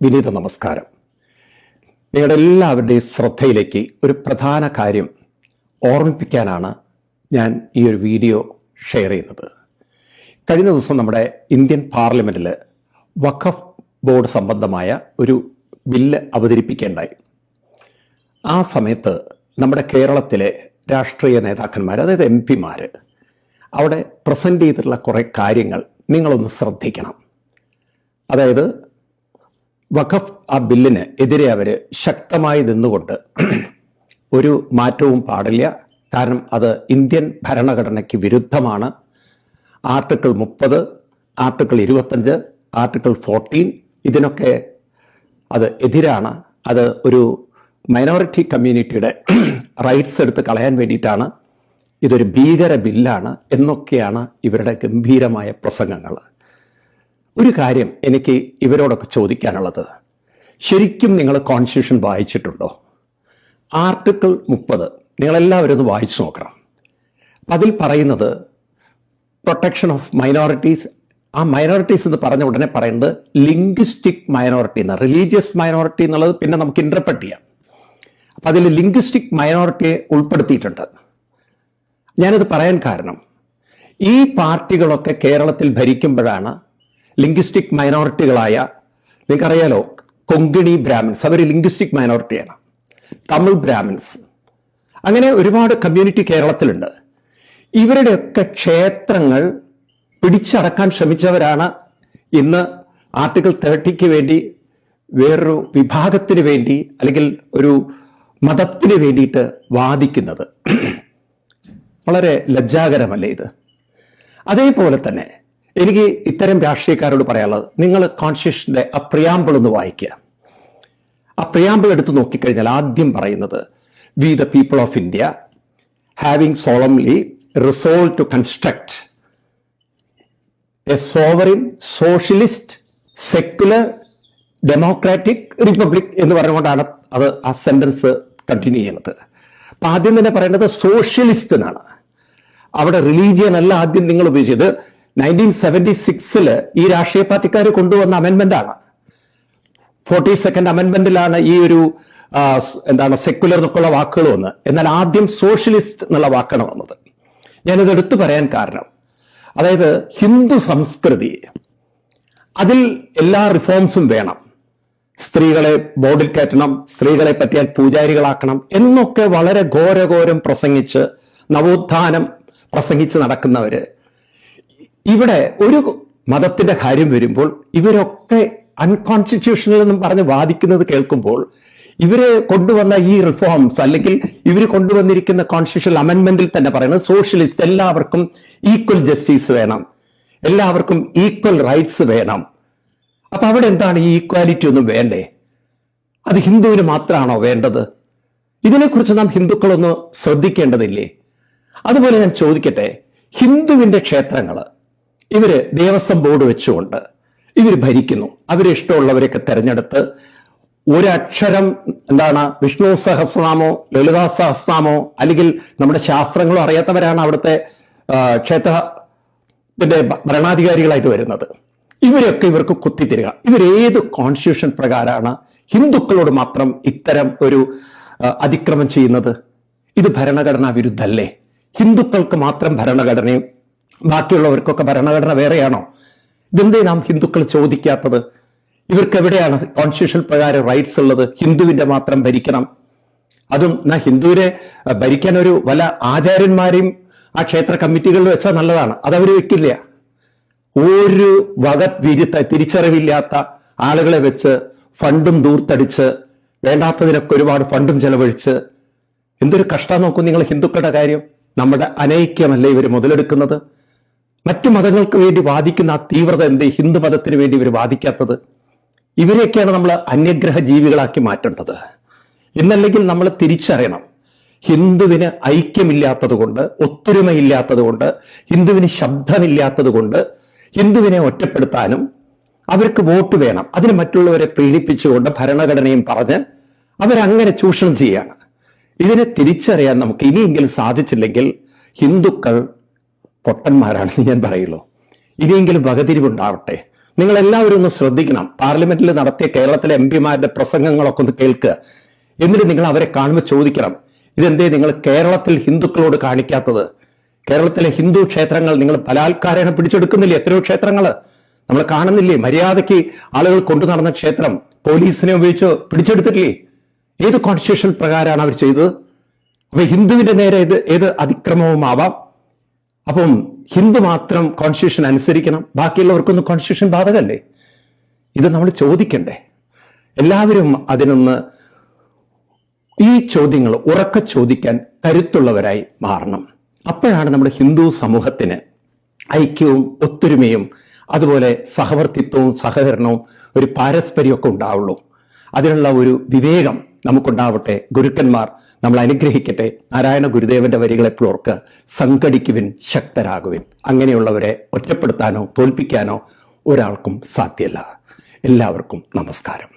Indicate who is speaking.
Speaker 1: വിനീത നമസ്കാരം. നിങ്ങളുടെ എല്ലാവരുടെയും ശ്രദ്ധയിലേക്ക് ഒരു പ്രധാന കാര്യം ഓർമ്മിപ്പിക്കാനാണ് ഞാൻ ഈ ഒരു വീഡിയോ ഷെയർ ചെയ്യുന്നത്. കഴിഞ്ഞ ദിവസം നമ്മുടെ ഇന്ത്യൻ പാർലമെന്റിൽ വഖഫ് ബോർഡ് സംബന്ധമായ ഒരു ബില്ല് അവതരിപ്പിക്കേണ്ടായി. ആ സമയത്ത് നമ്മുടെ കേരളത്തിലെ രാഷ്ട്രീയ നേതാക്കന്മാർ, അതായത് MP-മാർ, അവിടെ പ്രസന്റ് ചെയ്തിട്ടുള്ള കുറേ കാര്യങ്ങൾ നിങ്ങളൊന്ന് ശ്രദ്ധിക്കണം. അതായത് വഖഫ് ആ ബില്ലിന് എതിരെ അവർ ശക്തമായി നിന്നുകൊണ്ട് ഒരു മാറ്റവും പാടില്ല, കാരണം അത് ഇന്ത്യൻ ഭരണഘടനയ്ക്ക് വിരുദ്ധമാണ്. ആർട്ടിക്കിൾ 30, ആർട്ടിക്കിൾ 25, ആർട്ടിക്കിൾ 14 ഇതിനൊക്കെ അത് എതിരാണ്. അത് ഒരു മൈനോറിറ്റി കമ്മ്യൂണിറ്റിയുടെ റൈറ്റ്സ് എടുത്ത് കളയാൻ വേണ്ടിയിട്ടാണ്, ഇതൊരു ഭീകര ബില്ലാണ് എന്നൊക്കെയാണ് ഇവരുടെ ഗംഭീരമായ പ്രസംഗങ്ങൾ. ഒരു കാര്യം എനിക്ക് ഇവരോടൊക്കെ ചോദിക്കാനുള്ളത്, ശരിക്കും നിങ്ങൾ കോൺസ്റ്റിറ്റ്യൂഷൻ വായിച്ചിട്ടുണ്ടോ? ആർട്ടിക്കിൾ 30 നിങ്ങളെല്ലാവരും ഒന്ന് വായിച്ചു നോക്കണം. അതിൽ പറയുന്നത് പ്രൊട്ടക്ഷൻ ഓഫ് മൈനോറിറ്റീസ്. ആ മൈനോറിറ്റീസ് എന്ന് പറഞ്ഞ ഉടനെ പറയുന്നത് ലിംഗ്വിസ്റ്റിക് മൈനോറിറ്റി എന്ന, റിലീജിയസ് മൈനോറിറ്റി എന്നുള്ളത് പിന്നെ നമുക്ക് ഇന്റർപ്രറ്റ് ചെയ്യാം. അപ്പം അതിൽ ലിംഗ്വിസ്റ്റിക് മൈനോറിറ്റിയെ ഉൾപ്പെടുത്തിയിട്ടുണ്ട്. ഞാനിത് പറയാൻ കാരണം, ഈ പാർട്ടികളൊക്കെ കേരളത്തിൽ ഭരിക്കുമ്പോഴാണ് ലിംഗ്വിസ്റ്റിക് മൈനോറിറ്റികളായ, നിങ്ങൾക്കറിയാലോ, കൊങ്കിണി ബ്രാഹ്മിൻസ്, അവർ ലിംഗ്വിസ്റ്റിക് മൈനോറിറ്റിയാണ്. തമിഴ് ബ്രാഹ്മിൻസ്, അങ്ങനെ ഒരുപാട് കമ്മ്യൂണിറ്റി കേരളത്തിലുണ്ട്. ഇവരുടെയൊക്കെ ക്ഷേത്രങ്ങൾ പിടിച്ചടക്കാൻ ശ്രമിച്ചവരാണ് ഇന്ന് ആർട്ടിക്കിൾ 30 വേണ്ടി, വേറൊരു വിഭാഗത്തിന് വേണ്ടി, അല്ലെങ്കിൽ ഒരു മതത്തിന് വേണ്ടിയിട്ട് വാദിക്കുന്നത്. വളരെ ലജ്ജാകരമല്ലേ ഇത്? അതേപോലെ തന്നെ എനിക്ക് ഇത്തരം രാഷ്ട്രീയക്കാരോട് പറയാനുള്ളത്, നിങ്ങൾ കോൺസ്റ്റിറ്റ്യൂഷന്റെ ആ പ്രിയാമ്പിൾ ഒന്ന് വായിക്കുക. ആ പ്രിയാമ്പിൾ എടുത്ത് നോക്കിക്കഴിഞ്ഞാൽ ആദ്യം പറയുന്നത്, we the people of India having solemnly resolve to construct a sovereign socialist secular democratic republic എന്ന് പറഞ്ഞുകൊണ്ടാണ് അത് ആ സെന്റൻസ് കണ്ടിന്യൂ ചെയ്യുന്നത്. അപ്പൊ ആദ്യം തന്നെ പറയുന്നത് സോഷ്യലിസ്റ്റ് എന്നാണ്. അവിടെ റിലീജിയൻ അല്ല ആദ്യം നിങ്ങൾ ഉപയോഗിച്ചത്. 1976 ഈ രാഷ്ട്രീയ പാർട്ടിക്കാർ കൊണ്ടുവന്ന അമെൻമെന്റ് ആണ്. 42nd അമെൻമെന്റിലാണ് ഈ ഒരു സെക്യുലർ എന്നൊക്കെയുള്ള വാക്കുകൾ വന്ന്. എന്നാൽ ആദ്യം സോഷ്യലിസ്റ്റ് എന്നുള്ള വാക്കാണ് വന്നത്. ഞാനിത് എടുത്തു പറയാൻ കാരണം, അതായത് ഹിന്ദു സംസ്കൃതി, അതിൽ എല്ലാ റിഫോംസും വേണം. സ്ത്രീകളെ ബോർഡിൽ കയറ്റണം, സ്ത്രീകളെ പറ്റിയാൽ പൂജാരികളാക്കണം എന്നൊക്കെ വളരെ ഘോരഘോരം പ്രസംഗിച്ച്, നവോത്ഥാനം പ്രസംഗിച്ച് നടക്കുന്നവര്, ഇവിടെ ഒരു മതത്തിന്റെ കാര്യം വരുമ്പോൾ ഇവരൊക്കെ അൺകോൺസ്റ്റിറ്റ്യൂഷണൽ എന്നും പറഞ്ഞ് വാദിക്കുന്നത് കേൾക്കുമ്പോൾ, ഇവര് കൊണ്ടുവന്ന ഈ റിഫോംസ്, അല്ലെങ്കിൽ ഇവർ കൊണ്ടുവന്നിരിക്കുന്ന കോൺസ്റ്റിറ്റ്യൂഷണൽ അമെൻമെന്റിൽ തന്നെ പറയുന്നത് സോഷ്യലിസ്റ്റ്, എല്ലാവർക്കും ഈക്വൽ ജസ്റ്റിസ് വേണം, എല്ലാവർക്കും ഈക്വൽ റൈറ്റ്സ് വേണം. അപ്പൊ അവിടെ എന്താണ് ഈ ഈക്വാലിറ്റി ഒന്നും വേണ്ടേ? അത് ഹിന്ദുവിന് മാത്രമാണോ വേണ്ടത്? ഇതിനെക്കുറിച്ച് നാം ഹിന്ദുക്കളൊന്ന് ശ്രദ്ധിക്കേണ്ടതില്ലേ? അതുപോലെ ഞാൻ ചോദിക്കട്ടെ, ഹിന്ദുവിന്റെ ക്ഷേത്രങ്ങള് ഇവര് ദേവസ്വം ബോർഡ് വെച്ചുകൊണ്ട് ഇവർ ഭരിക്കുന്നു. അവരെ ഇഷ്ടമുള്ളവരെയൊക്കെ തെരഞ്ഞെടുത്ത് ഒരക്ഷരം വിഷ്ണു സഹസ്രനാമോ ലളിതാ സഹസ്രനാമോ അല്ലെങ്കിൽ നമ്മുടെ ശാസ്ത്രങ്ങളോ അറിയാത്തവരാണ് അവിടുത്തെ ക്ഷേത്രത്തിന്റെ ഭരണാധികാരികളായിട്ട് വരുന്നത്. ഇവരൊക്കെ ഇവർക്ക് കുത്തിത്തിരിക. ഇവരേത് കോൺസ്റ്റിറ്റ്യൂഷൻ പ്രകാരമാണ് ഹിന്ദുക്കളോട് മാത്രം ഇത്തരം ഒരു അതിക്രമം ചെയ്യുന്നത്? ഇത് ഭരണഘടനാ വിരുദ്ധല്ലേ? ഹിന്ദുക്കൾക്ക് മാത്രം ഭരണഘടനയും ബാക്കിയുള്ളവർക്കൊക്കെ ഭരണഘടന വേറെയാണോ? ഇതെന്തേ നാം ഹിന്ദുക്കൾ ചോദിക്കാത്തത്? ഇവർക്ക് എവിടെയാണ് കോൺസ്റ്റിറ്റ്യൂഷൻ പ്രകാരം റൈറ്റ്സ് ഉള്ളത്? ഹിന്ദുവിന്റെ മാത്രം ഭരിക്കണം. അതും ഹിന്ദുവിനെ ഭരിക്കാൻ ഒരു വല്ല ആചാര്യന്മാരെയും ആ ക്ഷേത്ര കമ്മിറ്റികളിൽ വെച്ചാൽ നല്ലതാണ്. അതവർ വെക്കില്ല. ഒരു വക തിരിച്ചറിവില്ലാത്ത ആളുകളെ വെച്ച് ഫണ്ടും ദൂർത്തടിച്ച്, വേണ്ടാത്തതിനൊക്കെ ഒരുപാട് ഫണ്ടും ചെലവഴിച്ച്, എന്തൊരു കഷ്ടം നോക്കും നിങ്ങൾ ഹിന്ദുക്കളുടെ കാര്യം. നമ്മുടെ അനൈക്യമല്ലേ ഇവർ മുതലെടുക്കുന്നത്? മറ്റു മതങ്ങൾക്ക് വേണ്ടി വാദിക്കുന്ന ആ തീവ്രത എന്തേ ഹിന്ദു മതത്തിന് വേണ്ടി ഇവർ വാദിക്കാത്തത്? ഇവരെയൊക്കെയാണ് നമ്മൾ അന്യഗ്രഹ ജീവികളാക്കി മാറ്റേണ്ടത്. ഇന്നല്ലെങ്കിൽ നമ്മൾ തിരിച്ചറിയണം, ഹിന്ദുവിന് ഐക്യമില്ലാത്തത് കൊണ്ട്, ഒത്തൊരുമയില്ലാത്തത് കൊണ്ട്, ഹിന്ദുവിന് ശബ്ദമില്ലാത്തത് കൊണ്ട്, ഹിന്ദുവിനെ ഒറ്റപ്പെടുത്താനും അവർക്ക് വോട്ട് വേണം, അതിന് മറ്റുള്ളവരെ പ്രീണിപ്പിച്ചുകൊണ്ട് ഭരണഘടനയും പറഞ്ഞ് അവരങ്ങനെ ചൂഷണം ചെയ്യാണ്. ഇതിനെ തിരിച്ചറിയാൻ നമുക്ക് ഇനിയെങ്കിലും സാധിച്ചില്ലെങ്കിൽ ഹിന്ദുക്കൾ പൊട്ടന്മാരാണെന്ന് ഞാൻ പറയുള്ളൂ. ഇനിയെങ്കിലും വകതിരിവുണ്ടാവട്ടെ. നിങ്ങൾ എല്ലാവരും ഒന്ന് ശ്രദ്ധിക്കണം. പാർലമെന്റിൽ നടത്തിയ കേരളത്തിലെ എംപിമാരുടെ പ്രസംഗങ്ങളൊക്കെ ഒന്ന് കേൾക്കുക. എന്നിട്ട് നിങ്ങൾ അവരെ കാണുമ്പോൾ ചോദിക്കണം, ഇതെന്തേ നിങ്ങൾ കേരളത്തിൽ ഹിന്ദുക്കളോട് കാണിക്കാത്തത്? കേരളത്തിലെ ഹിന്ദു ക്ഷേത്രങ്ങൾ നിങ്ങൾ ബലാത്കാരേണ പിടിച്ചെടുക്കുന്നില്ലേ? എത്രയോ ക്ഷേത്രങ്ങൾ നമ്മൾ കാണുന്നില്ലേ? മര്യാദയ്ക്ക് ആളുകൾ കൊണ്ടു നടന്ന ക്ഷേത്രം പോലീസിനെ ഉപയോഗിച്ച് പിടിച്ചെടുത്തിട്ടില്ലേ? ഏത് കോൺസ്റ്റിറ്റ്യൂഷൻ പ്രകാരമാണ് അവർ ചെയ്തത്? അപ്പൊ ഹിന്ദുവിന്റെ നേരെ ഏത് അതിക്രമവുമാവാം. അപ്പം ഹിന്ദു മാത്രം കോൺസ്റ്റിറ്റ്യൂഷൻ അനുസരിക്കണം, ബാക്കിയുള്ളവർക്കൊന്നും കോൺസ്റ്റിറ്റ്യൂഷൻ ബാധകല്ലേ? ഇത് നമ്മൾ ചോദിക്കണ്ടേ? എല്ലാവരും അതിനൊന്ന് ഈ ചോദ്യങ്ങൾ ഉറക്കെ ചോദിക്കാൻ കരുത്തുള്ളവരായി മാറണം. അപ്പോഴാണ് നമ്മുടെ ഹിന്ദു സമൂഹത്തിന് ഐക്യവും ഒത്തൊരുമയും അതുപോലെ സഹവർത്തിത്വവും സഹകരണവും ഒരു പാരസ്പര്യമൊക്കെ ഉണ്ടാവുള്ളൂ. അതിനുള്ള ഒരു വിവേകം നമുക്കുണ്ടാവട്ടെ. ഗുരുക്കന്മാർ നമ്മൾ അനുഗ്രഹിക്കട്ടെ. നാരായണ ഗുരുദേവന്റെ വരികൾ എപ്പോഴും ഓർക്കുക, സംഘടിക്കുവിൻ, ശക്തരാകുവിൻ. അങ്ങനെയുള്ളവരെ ഒറ്റപ്പെടുത്താനോ തോൽപ്പിക്കാനോ ഒരാൾക്കും സാധ്യമല്ല. എല്ലാവർക്കും നമസ്കാരം.